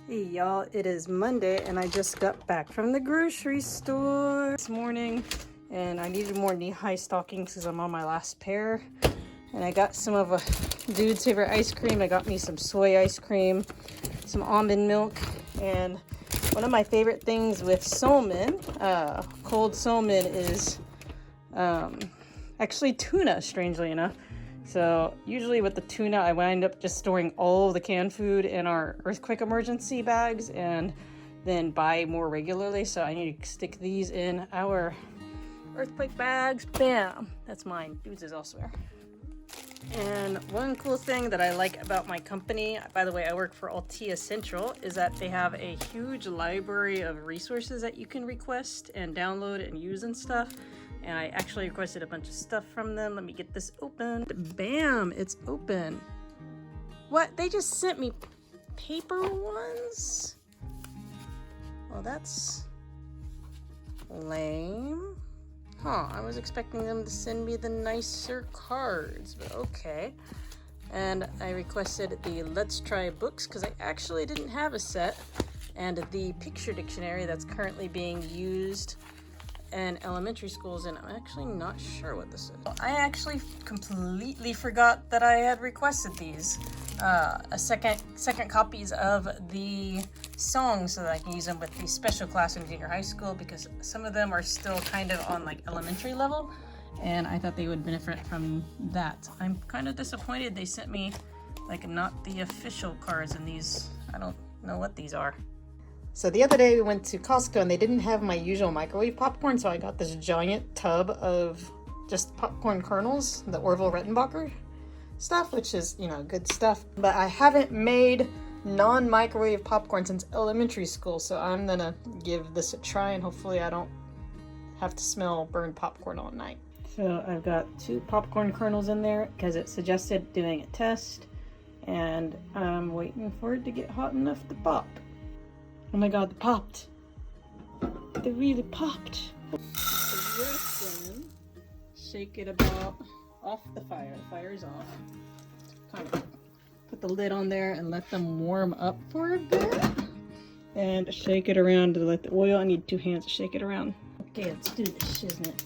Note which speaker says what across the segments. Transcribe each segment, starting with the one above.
Speaker 1: Hey y'all, it is Monday and I just got back from the grocery store this morning and I needed more knee-high stockings because I'm on my last pair. And I got some of a dude's favorite ice cream. I got me some soy ice cream, some almond milk, and one of my favorite things with salmon, cold salmon, is actually tuna, strangely enough. So usually with the tuna, I wind up just storing all of the canned food in our earthquake emergency bags and then buy more regularly. So I need to stick these in our earthquake bags. Bam! That's mine. Dude's is elsewhere. And one cool thing that I like about my company, by the way, I work for Altea Central, is that they have a huge library of resources that you can request and download and use and stuff. And I actually requested a bunch of stuff from them. Let me get this open. Bam, it's open. What? They just sent me paper ones? Well, that's lame. Huh, I was expecting them to send me the nicer cards, but okay. And I requested the Let's Try books because I actually didn't have a set, and the picture dictionary that's currently being used in elementary schools, and I'm actually not sure what this is. I actually completely forgot that I had requested these. Second copies of the songs so that I can use them with the special class in junior high school, because some of them are still kind of on like elementary level, and I thought they would benefit from that. I'm kind of disappointed they sent me like not the official cards in these. I don't know what these are. So the other day we went to Costco and they didn't have my usual microwave popcorn, so I got this giant tub of just popcorn kernels, the Orville Redenbacher stuff, which is, you know, good stuff. But I haven't made non-microwave popcorn since elementary school, so I'm gonna give this a try and hopefully I don't have to smell burned popcorn all night. So I've got 2 popcorn kernels in there because it suggested doing a test, and I'm waiting for it to get hot enough to pop. Oh my god, they popped. They really popped. Shake it about off the fire. The fire is off. Kind of put the lid on there and let them warm up for a bit. And shake it around to let the oil, I need 2 hands to shake it around. Okay, let's do this, isn't it?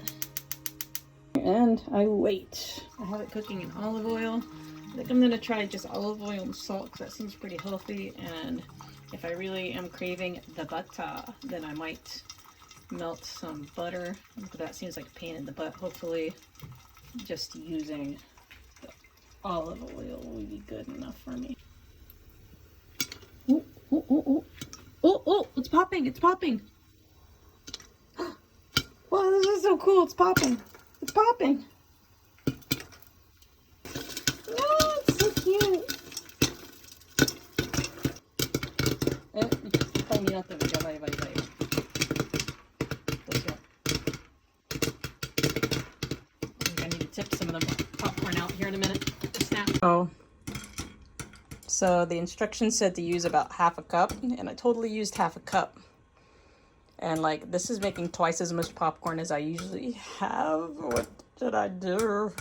Speaker 1: And I wait. I have it cooking in olive oil. I think I'm gonna try just olive oil and salt because that seems pretty healthy, and if I really am craving the butter, then I might melt some butter. That seems like a pain in the butt. Hopefully just using the olive oil will be good enough for me. Oh, oh, oh, oh. Oh, oh, it's popping, it's popping. Wow, this is so cool, it's popping. It's popping. Oh, it's so cute. I need to tip some of the popcorn out here in a minute. Snap. Oh. So the instructions said to use about half a cup, and I totally used half a cup. And like, this is making twice as much popcorn as I usually have. What did I do?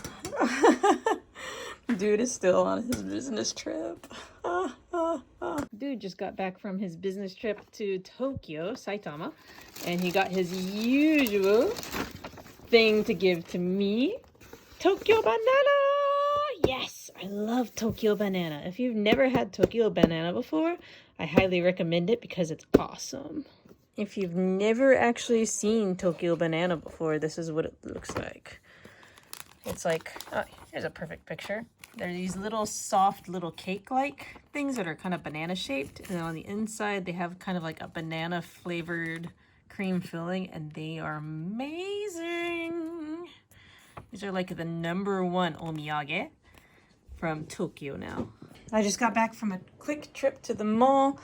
Speaker 1: Dude is still on his business trip. Dude just got back from his business trip to Tokyo, Saitama, and he got his usual thing to give to me. Tokyo banana! Yes, I love Tokyo banana. If you've never had Tokyo banana before, I highly recommend it because it's awesome. If you've never actually seen Tokyo banana before, this is what it looks like. It's like, oh, here's a perfect picture. They're these little soft little cake-like things that are kind of banana-shaped. And on the inside, they have kind of like a banana-flavored cream filling, and they are amazing. These are like the #1 omiyage from Tokyo now. I just got back from a quick trip to the mall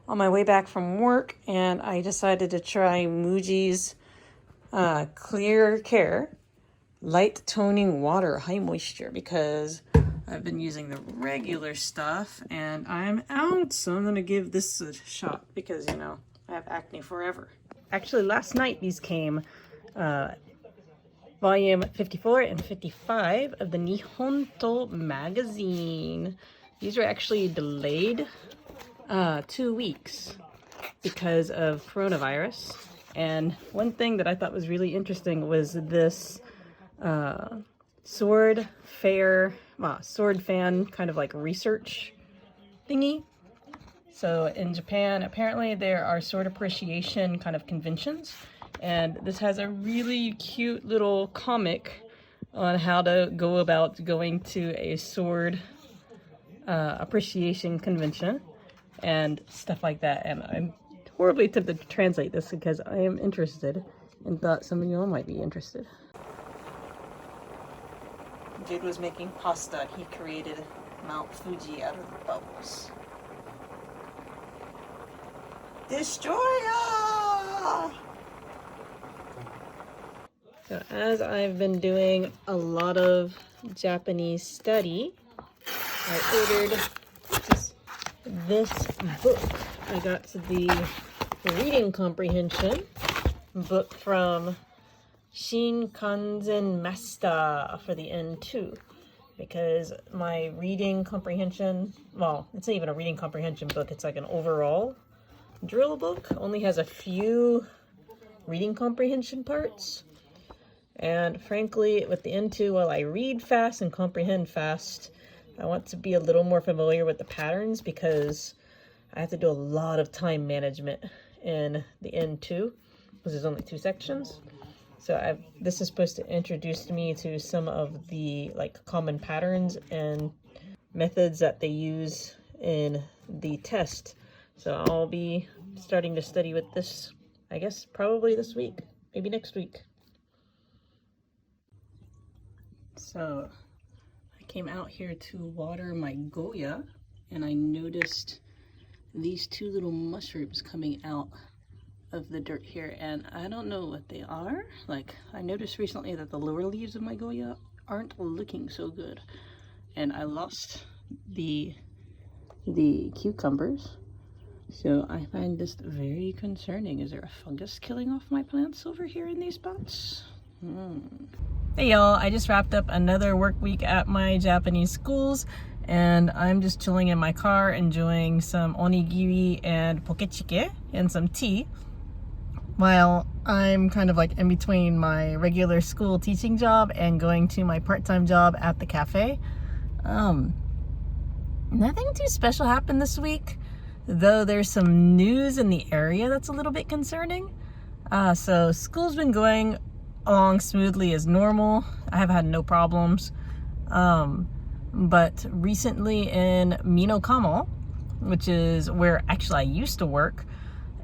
Speaker 1: on my way back from work, and I decided to try Muji's Clear Care Light Toning Water High Moisture because I've been using the regular stuff and I'm out, so I'm gonna give this a shot because, you know, I have acne forever. Actually, last night these came, volume 54 and 55 of the Nihonto Magazine. These are actually delayed 2 weeks because of coronavirus. And one thing that I thought was really interesting was this sword fan kind of like research thingy. So in Japan, apparently there are sword appreciation kind of conventions, and this has a really cute little comic on how to go about going to a sword appreciation convention and stuff like that. And I'm horribly tempted to translate this because I am interested and thought some of you all might be interested. Jude was making pasta and he created Mount Fuji out of bubbles. Destroyer! So as I've been doing a lot of Japanese study, I ordered this book. I got the reading comprehension book from Shin Kanzen Master for the N2, because my reading comprehension, well, it's not even a reading comprehension book, it's like an overall drill book, only has a few reading comprehension parts. And frankly, with the N2, while I read fast and comprehend fast, I want to be a little more familiar with the patterns because I have to do a lot of time management in the N2 because there's only 2 sections. So this is supposed to introduce me to some of the like common patterns and methods that they use in the test. So I'll be starting to study with this, I guess, probably this week, maybe next week. So I came out here to water my Goya and I noticed these 2 little mushrooms coming out of the dirt here, and I don't know what they are. Like, I noticed recently that the lower leaves of my Goya aren't looking so good, and I lost the cucumbers. So I find this very concerning. Is there a fungus killing off my plants over here in these spots? Hey y'all, I just wrapped up another work week at my Japanese schools, and I'm just chilling in my car enjoying some onigiri and pokechike and some tea while I'm kind of like in between my regular school teaching job and going to my part-time job at the cafe. Nothing too special happened this week, though there's some news in the area that's a little bit concerning. So school's been going along smoothly as normal. I have had no problems. But recently in Minokamo, which is where actually I used to work,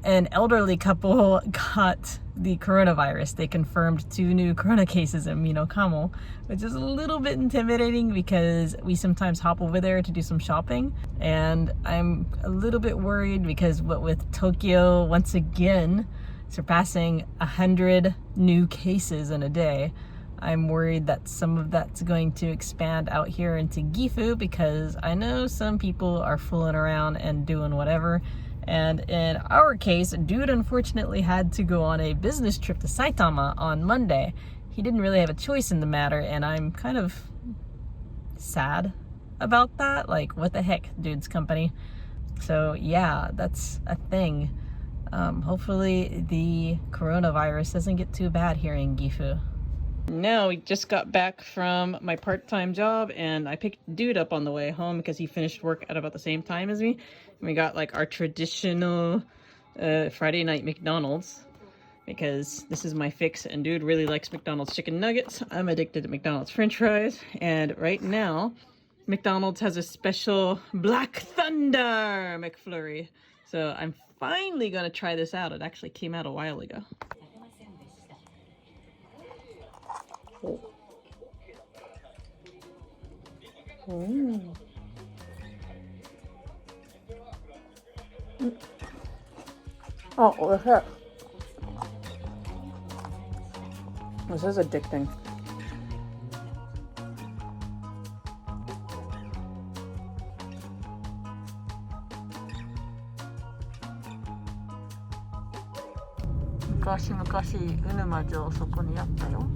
Speaker 1: an elderly couple got the coronavirus. They confirmed 2 new corona cases in Minokamo, which is a little bit intimidating because we sometimes hop over there to do some shopping. And I'm a little bit worried because what with Tokyo once again surpassing 100 new cases in a day, I'm worried that some of that's going to expand out here into Gifu, because I know some people are fooling around and doing whatever. And in our case, dude unfortunately had to go on a business trip to Saitama on Monday. He didn't really have a choice in the matter, and I'm kind of sad about that. Like, what the heck, dude's company. So yeah, that's a thing. Hopefully the coronavirus doesn't get too bad here in Gifu. Now we just got back from my part-time job, and I picked dude up on the way home because he finished work at about the same time as me. And we got like our traditional Friday night McDonald's, because this is my fix, and dude really likes McDonald's chicken nuggets. I'm addicted to McDonald's french fries, and right now McDonald's has a special Black Thunder McFlurry. So I'm finally gonna try this out. It actually came out a while ago. Oh, what the heck? This is addicting. Mukashi Unuma-jo そこにあったよ。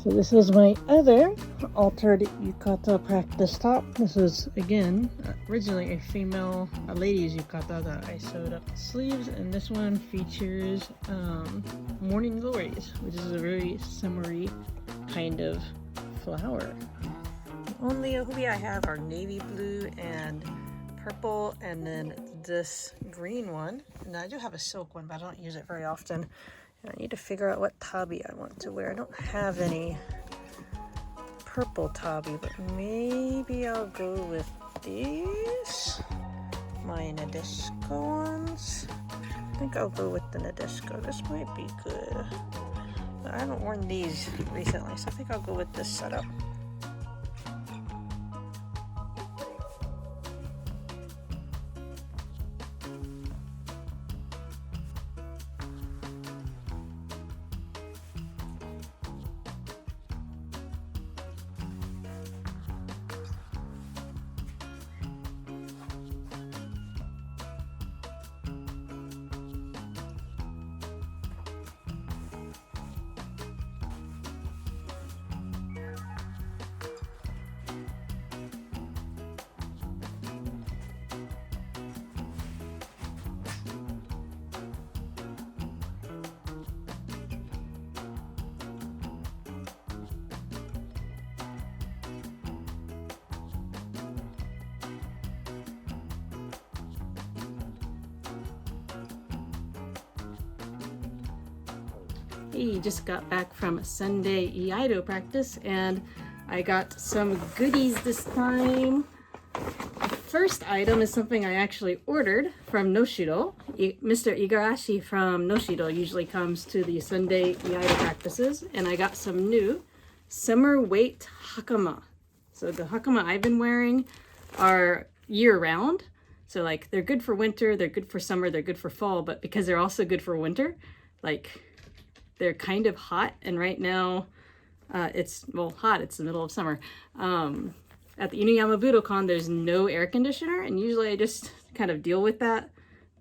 Speaker 1: So this is my other altered yukata practice top. This is, again, originally a lady's yukata that I sewed up the sleeves, and this one features morning glories, which is a very summery kind of flower. The only ohubi I have are navy blue and purple, and then this green one. And I do have a silk one, but I don't use it very often. I need to figure out what tabi I want to wear. I don't have any purple tabi, but maybe I'll go with these. My Nadeshiko ones. I think I'll go with the Nadeshiko. This might be good. But I haven't worn these recently, so I think I'll go with this setup. Hey, just got back from Sunday Iaido practice, and I got some goodies this time. The first item is something I actually ordered from Noshido. Mr. Igarashi from Noshido usually comes to the Sunday Iaido practices, and I got some new summer weight hakama. So the hakama I've been wearing are year-round. So like they're good for winter, they're good for summer, they're good for fall, but because they're also good for winter, like they're kind of hot, and right now it's, well, hot, it's the middle of summer. At the Inuyama Budokan, there's no air conditioner, and usually I just kind of deal with that.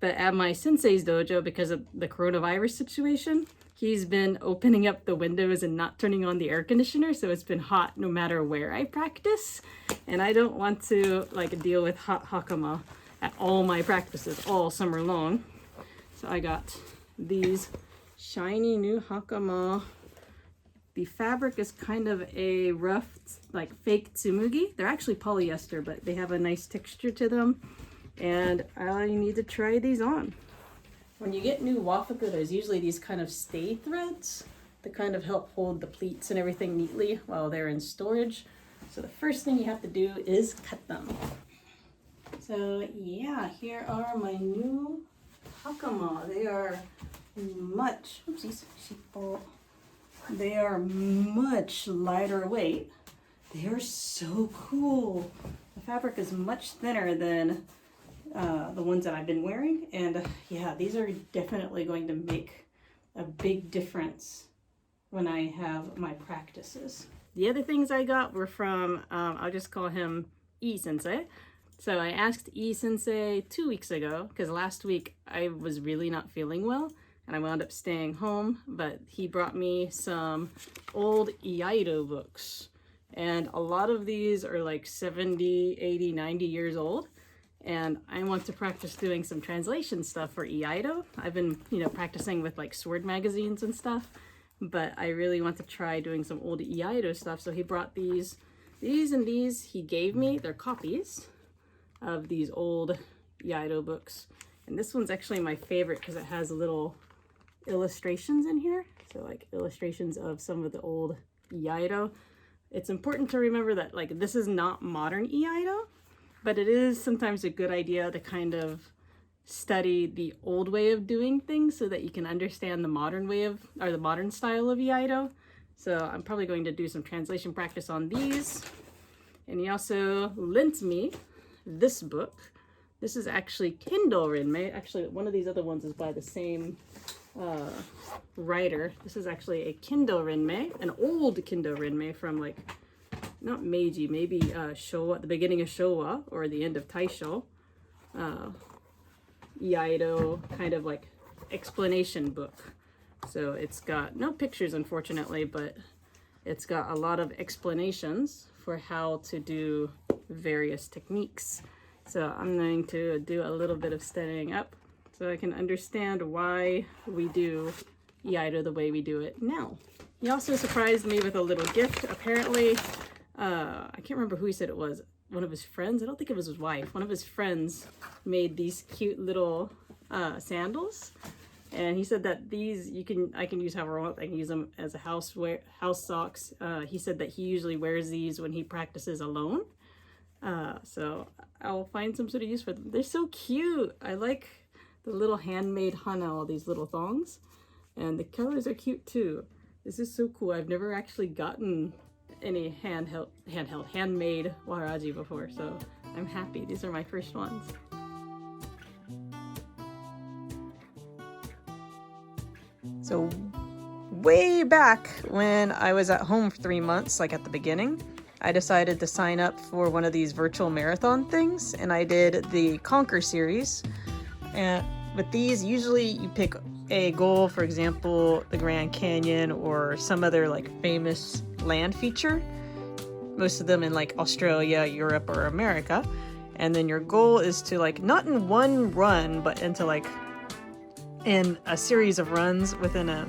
Speaker 1: But at my sensei's dojo, because of the coronavirus situation, he's been opening up the windows and not turning on the air conditioner, so it's been hot no matter where I practice. And I don't want to like deal with hot hakama at all my practices all summer long. So I got these shiny new hakama. The fabric is kind of a rough, like fake tsumugi. They're actually polyester, but they have a nice texture to them. And I need to try these on. When you get new wafuku, there's usually these kind of stay threads that kind of help hold the pleats and everything neatly while they're in storage. So the first thing you have to do is cut them. So yeah, here are my new hakama. They are much, oopsies, they are much lighter weight. They are so cool. The fabric is much thinner than the ones that I've been wearing, and yeah, these are definitely going to make a big difference when I have my practices. The other things I got were from, I'll just call him E-sensei. So I asked E-sensei 2 weeks ago, because last week I was really not feeling well, and I wound up staying home, but he brought me some old Iaido books. And a lot of these are like 70, 80, 90 years old. And I want to practice doing some translation stuff for Iaido. I've been, practicing with like sword magazines and stuff, but I really want to try doing some old Iaido stuff. So he brought these and these he gave me. They're copies of these old Iaido books. And this one's actually my favorite because it has little illustrations in here. So like illustrations of some of the old Iaido. It's important to remember that like this is not modern Iaido, but it is sometimes a good idea to kind of study the old way of doing things so that you can understand the modern way of, or the modern style of Iaido. So I'm probably going to do some translation practice on these. And he also lent me this book. This is actually Kindle Renmei. Actually, one of these other ones is by the same writer. This is actually a Kindle Renmei, an old Kindle Renmei from like, not Meiji, maybe Showa, the beginning of Showa or the end of Taisho. Iaido kind of like explanation book. So it's got no pictures, unfortunately, but it's got a lot of explanations for how to do various techniques. So I'm going to do a little bit of standing up so I can understand why we do Iaido the way we do it now. He also surprised me with a little gift. Apparently, I can't remember who he said it was. One of his friends, I don't think it was his wife. One of his friends made these cute little sandals. And he said that these I can use however I want. I can use them as a house socks. He said that he usually wears these when he practices alone. So I'll find some sort of use for them. They're so cute. I like the little handmade hana, all these little thongs. And the colors are cute too. This is so cool. I've never actually gotten any handmade waraji before, so I'm happy. These are my first ones. So way back when I was at home for 3 months, like at the beginning, I decided to sign up for one of these virtual marathon things, and I did the Conqueror series. And with these, usually you pick a goal, for example, the Grand Canyon or some other like famous land feature, most of them in like Australia, Europe, or America. And then your goal is to like, not in one run, but into like in a series of runs within a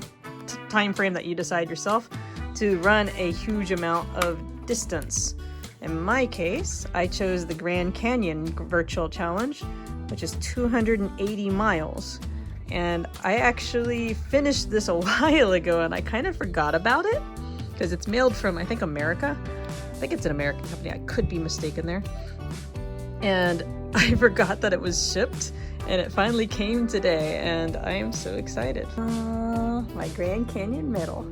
Speaker 1: time frame that you decide yourself, to run a huge amount of distance. In my case, I chose the Grand Canyon virtual challenge, which is 280 miles. And I actually finished this a while ago, and I kind of forgot about it because it's mailed from, I think, America. I think it's an American company. I could be mistaken there. And I forgot that it was shipped, and it finally came today, and I am so excited. My Grand Canyon medal.